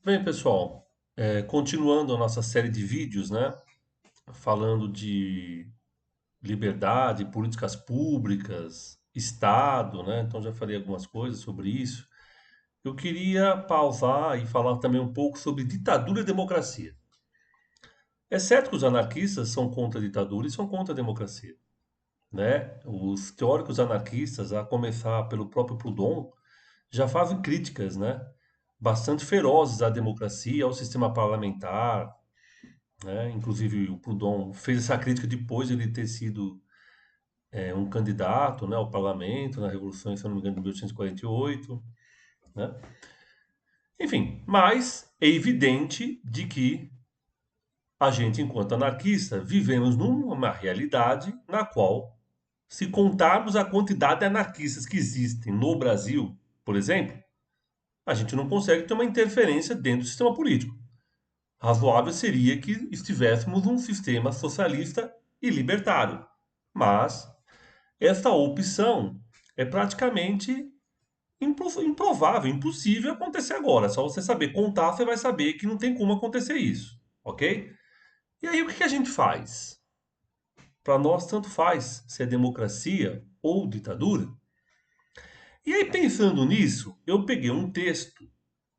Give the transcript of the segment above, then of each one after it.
Bem, pessoal, continuando a nossa série de vídeos, né, falando de liberdade, políticas públicas, Estado, né, então já falei algumas coisas sobre isso. Eu queria pausar e falar também um pouco sobre ditadura e democracia. É certo que os anarquistas são contra a ditadura e são contra a democracia, né? Os teóricos anarquistas, a começar pelo próprio Proudhon, já fazem críticas, né, bastante ferozes à democracia, ao sistema parlamentar, né? Inclusive o Proudhon fez essa crítica depois de ele ter sido um candidato, né, ao parlamento na Revolução, se eu não me engano, de 1848, né? Enfim, mas é evidente de que a gente, enquanto anarquista, vivemos numa realidade na qual, se contarmos a quantidade de anarquistas que existem no Brasil, por exemplo, a gente não consegue ter uma interferência dentro do sistema político. Razoável seria que estivéssemos num sistema socialista e libertário. Mas essa opção é praticamente improvável, impossível acontecer agora. Só você saber contar, você vai saber que não tem como acontecer isso, ok? E aí o que a gente faz? Para nós, tanto faz se é democracia ou ditadura. E aí, pensando nisso, eu peguei um texto,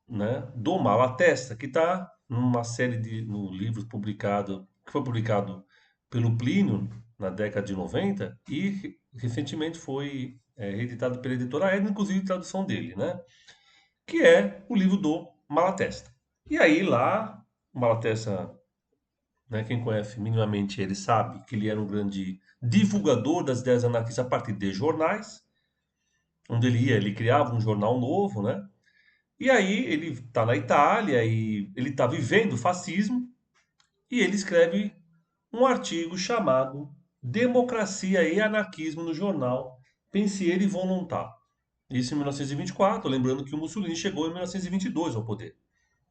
né, do Malatesta, que está numa série de no livros publicado, que foi publicado pelo Plínio na década de 90 e recentemente foi reeditado pela editora Edna, inclusive tradução dele, né? Que é o livro do Malatesta. E aí lá, o Malatesta, né, quem conhece minimamente ele sabe que ele era um grande divulgador das ideias anarquistas a partir de jornais, onde ele ia, ele criava um jornal novo, né? E aí ele está na Itália e ele está vivendo o fascismo e ele escreve um artigo chamado Democracia e Anarquismo no jornal Pensiero e Volontar. Isso em 1924, lembrando que o Mussolini chegou em 1922 ao poder.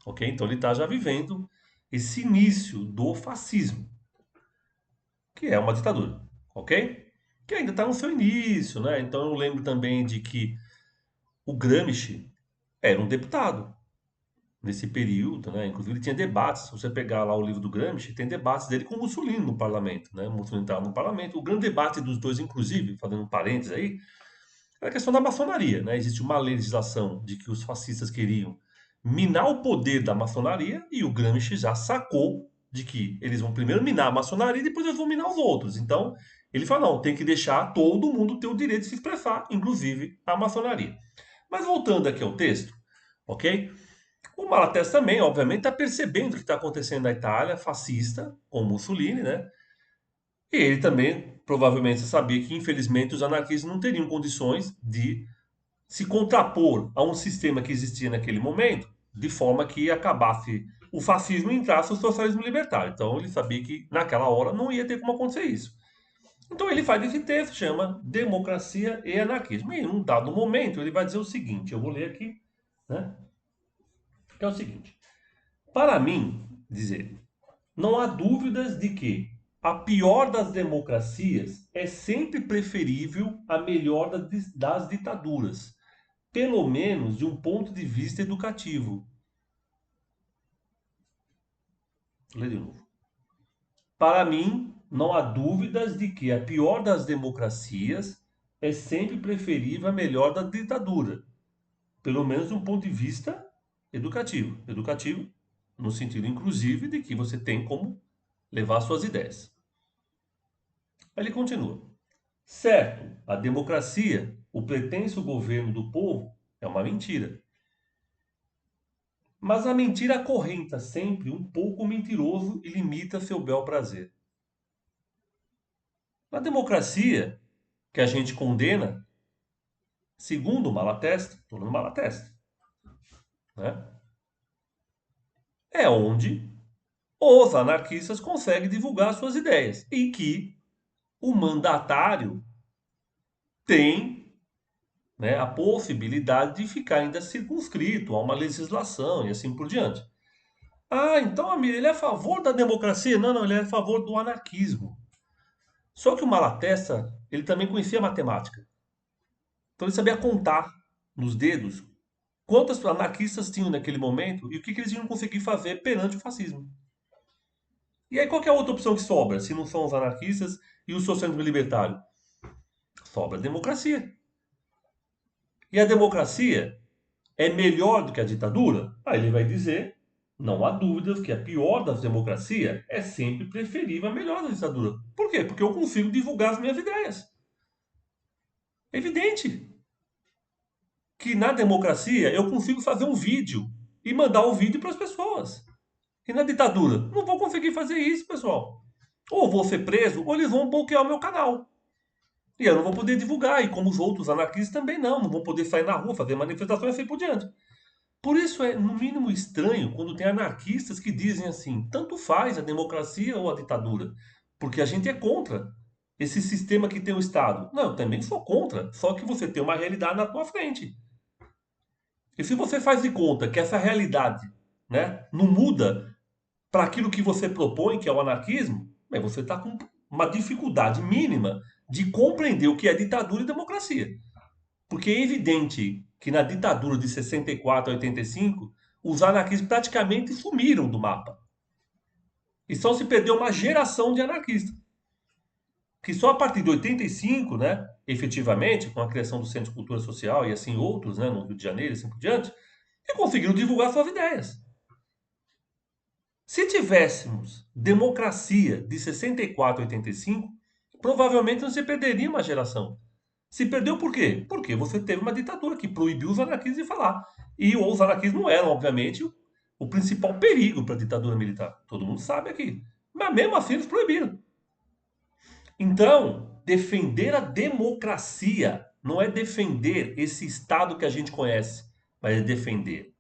Ok? Então ele está já vivendo esse início do fascismo, que é uma ditadura. Ok? Que ainda está no seu início, né? Então eu lembro também de que o Gramsci era um deputado nesse período, né? Inclusive ele tinha debates. Se você pegar lá o livro do Gramsci, tem debates dele com o Mussolini no parlamento, né? O Mussolini estava no parlamento. O grande debate dos dois, inclusive, fazendo um parênteses aí, era a questão da maçonaria, né? Existe uma legislação de que os fascistas queriam minar o poder da maçonaria e o Gramsci já sacou de que eles vão primeiro minar a maçonaria e depois eles vão minar os outros. Então, ele fala, não, tem que deixar todo mundo ter o direito de se expressar, inclusive a maçonaria. Mas voltando aqui ao texto, ok? O Malatesta também, obviamente, está percebendo o que está acontecendo na Itália, fascista, com Mussolini, né? E ele também, provavelmente, sabia que, infelizmente, os anarquistas não teriam condições de se contrapor a um sistema que existia naquele momento, de forma que acabasse o fascismo e entrasse o socialismo libertário. Então, ele sabia que, naquela hora, não ia ter como acontecer isso. Então, ele faz esse texto, chama Democracia e Anarquismo. E, em um dado momento, ele vai dizer o seguinte: eu vou ler aqui, né? Que é o seguinte. Para mim, diz ele, não há dúvidas de que a pior das democracias é sempre preferível à melhor das ditaduras, pelo menos de um ponto de vista educativo. Vou ler de novo. Para mim, não há dúvidas de que a pior das democracias é sempre preferível à melhor da ditadura, pelo menos de um ponto de vista educativo. Educativo no sentido, inclusive, de que você tem como levar suas ideias. Ele continua. Certo, a democracia, o pretenso governo do povo, é uma mentira. Mas a mentira acorrenta sempre um pouco mentiroso e limita seu bel prazer. Na democracia, que a gente condena, segundo Malatesta, estou no Malatesta, né? É onde os anarquistas conseguem divulgar suas ideias e que o mandatário tem, né, a possibilidade de ficar ainda circunscrito a uma legislação e assim por diante. Ah, então, amigo, ele é a favor da democracia? Não, não, ele é a favor do anarquismo. Só que o Malatesta, ele também conhecia matemática. Então ele sabia contar nos dedos Quantos anarquistas tinham naquele momento e o que eles iam conseguir fazer perante o fascismo? E aí qual que é a outra opção que sobra, se não são os anarquistas e o socialismo libertário? Sobra a democracia. E a democracia é melhor do que a ditadura? Aí ele vai dizer, não há dúvidas que a pior das democracias é sempre preferível à melhor da ditadura. Por quê? Porque eu consigo divulgar as minhas ideias. É evidente que na democracia eu consigo fazer um vídeo e mandar o vídeo para as pessoas. E na ditadura, não vou conseguir fazer isso, pessoal. Ou vou ser preso, ou eles vão bloquear o meu canal. E eu não vou poder divulgar, e como os outros anarquistas também não vão poder sair na rua, fazer manifestações e assim por diante. Por isso é, no mínimo, estranho quando tem anarquistas que dizem assim: tanto faz a democracia ou a ditadura, porque a gente é contra esse sistema que tem o Estado. Não, eu também sou contra, só que você tem uma realidade na tua frente. E se você faz de conta que essa realidade, né, não muda para aquilo que você propõe, que é o anarquismo, bem, você está com uma dificuldade mínima de compreender o que é ditadura e democracia. Porque é evidente que na ditadura de 64 a 85, os anarquistas praticamente sumiram do mapa. E só se perdeu uma geração de anarquistas. Que só a partir de 85, né, efetivamente, com a criação do Centro de Cultura Social e assim outros, né, no Rio de Janeiro e assim por diante, que conseguiram divulgar suas ideias. Se tivéssemos democracia de 64 a 85, provavelmente não se perderia uma geração. Se perdeu por quê? Porque você teve uma ditadura que proibiu os anarquistas de falar. E os anarquistas não eram, obviamente, o principal perigo para a ditadura militar. Todo mundo sabe aqui. Mas mesmo assim eles proibiram. Então, defender a democracia não é defender esse Estado que a gente conhece, mas é defender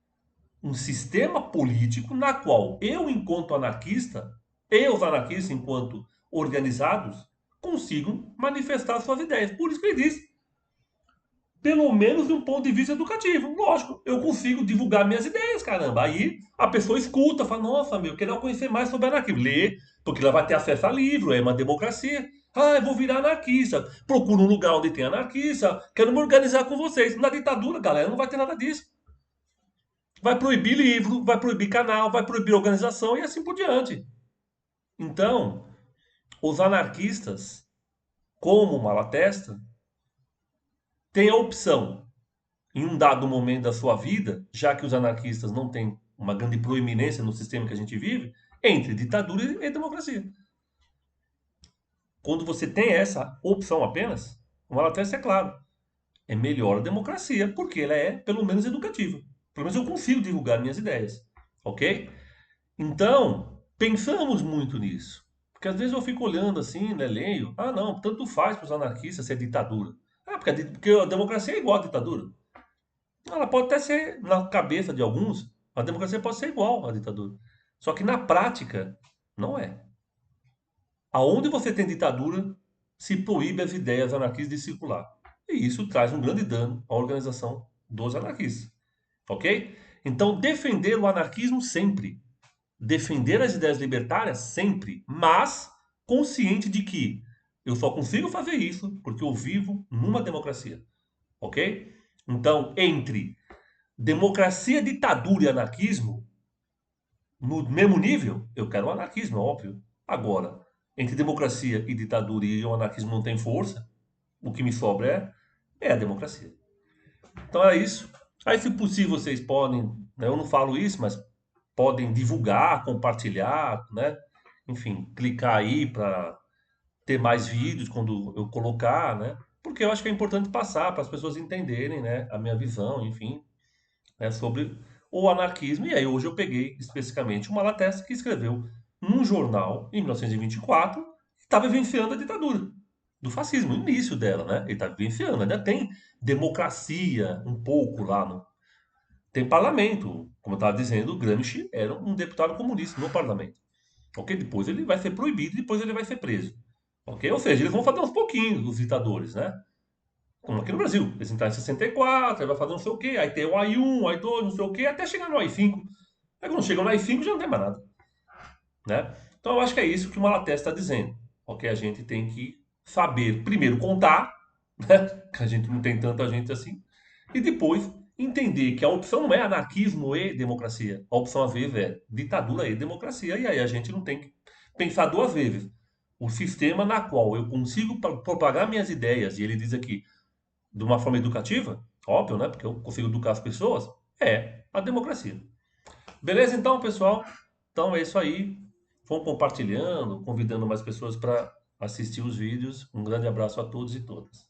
um sistema político na qual eu, enquanto anarquista, e os anarquistas, enquanto organizados, consigam manifestar suas ideias. Por isso que ele diz, pelo menos de um ponto de vista educativo. Lógico, eu consigo divulgar minhas ideias, caramba. Aí a pessoa escuta, fala, nossa, meu, eu quero conhecer mais sobre anarquismo. Lê, porque ela vai ter acesso a livro, é uma democracia. Ah, eu vou virar anarquista. Procuro um lugar onde tem anarquista. Quero me organizar com vocês. Na ditadura, galera, não vai ter nada disso. Vai proibir livro, vai proibir canal, vai proibir organização e assim por diante. Então, os anarquistas, como Malatesta, têm a opção, em um dado momento da sua vida, já que os anarquistas não têm uma grande proeminência no sistema que a gente vive, entre ditadura e democracia. Quando você tem essa opção apenas, o Malatesta é claro, é melhor a democracia, porque ela é, pelo menos, educativa. Pelo menos eu consigo divulgar minhas ideias, ok? Então, pensamos muito nisso. Porque às vezes eu fico olhando assim, né, leio, ah não, tanto faz para os anarquistas ser ditadura. Ah, porque a democracia é igual à ditadura. Ela pode até ser, na cabeça de alguns, a democracia pode ser igual à ditadura. Só que na prática, não é. Aonde você tem ditadura, se proíbe as ideias anarquistas de circular. E isso traz um grande dano à organização dos anarquistas. Ok? Então, defender o anarquismo sempre. Defender as ideias libertárias sempre. Mas consciente de que eu só consigo fazer isso porque eu vivo numa democracia. Ok? Então, entre democracia, ditadura e anarquismo, no mesmo nível, eu quero o anarquismo, é óbvio. Agora, entre democracia e ditadura e o anarquismo não tem força, o que me sobra é a democracia. Então é isso. Aí, se possível, vocês podem, né, eu não falo isso, mas podem divulgar, compartilhar, né? Enfim, clicar aí para ter mais vídeos quando eu colocar, né? Porque eu acho que é importante passar para as pessoas entenderem, né, a minha visão, enfim, né, sobre o anarquismo. E aí hoje eu peguei especificamente uma Malatesta que escreveu num jornal em 1924 que estava vivenciando a ditadura do fascismo, o início dela, né? Ele está vivenciando, ainda tem democracia um pouco lá no tem parlamento, como eu estava dizendo, o Gramsci era um deputado comunista no parlamento. Ok? Depois ele vai ser proibido, depois ele vai ser preso. Ok? Ou seja, eles vão fazer uns pouquinhos, os ditadores, né? Como aqui no Brasil. Eles entraram em 64, aí vai fazer não sei o quê, aí tem o AI-1, AI-2, não sei o quê, até chegar no AI-5. Aí quando chega no AI-5 já não tem mais nada. Né? Então eu acho que é isso que o Malatesta está dizendo. Ok? A gente tem que saber, primeiro, contar, né? Que a gente não tem tanta gente assim, e depois entender que a opção não é anarquismo e democracia. A opção a ver é ditadura e democracia. E aí a gente não tem que pensar duas vezes. O sistema na qual eu consigo propagar minhas ideias, e ele diz aqui, de uma forma educativa, óbvio, né? Porque eu consigo educar as pessoas, é a democracia. Beleza, então, pessoal? Então é isso aí. Vão compartilhando, convidando mais pessoas para assistir os vídeos. Um grande abraço a todos e todas.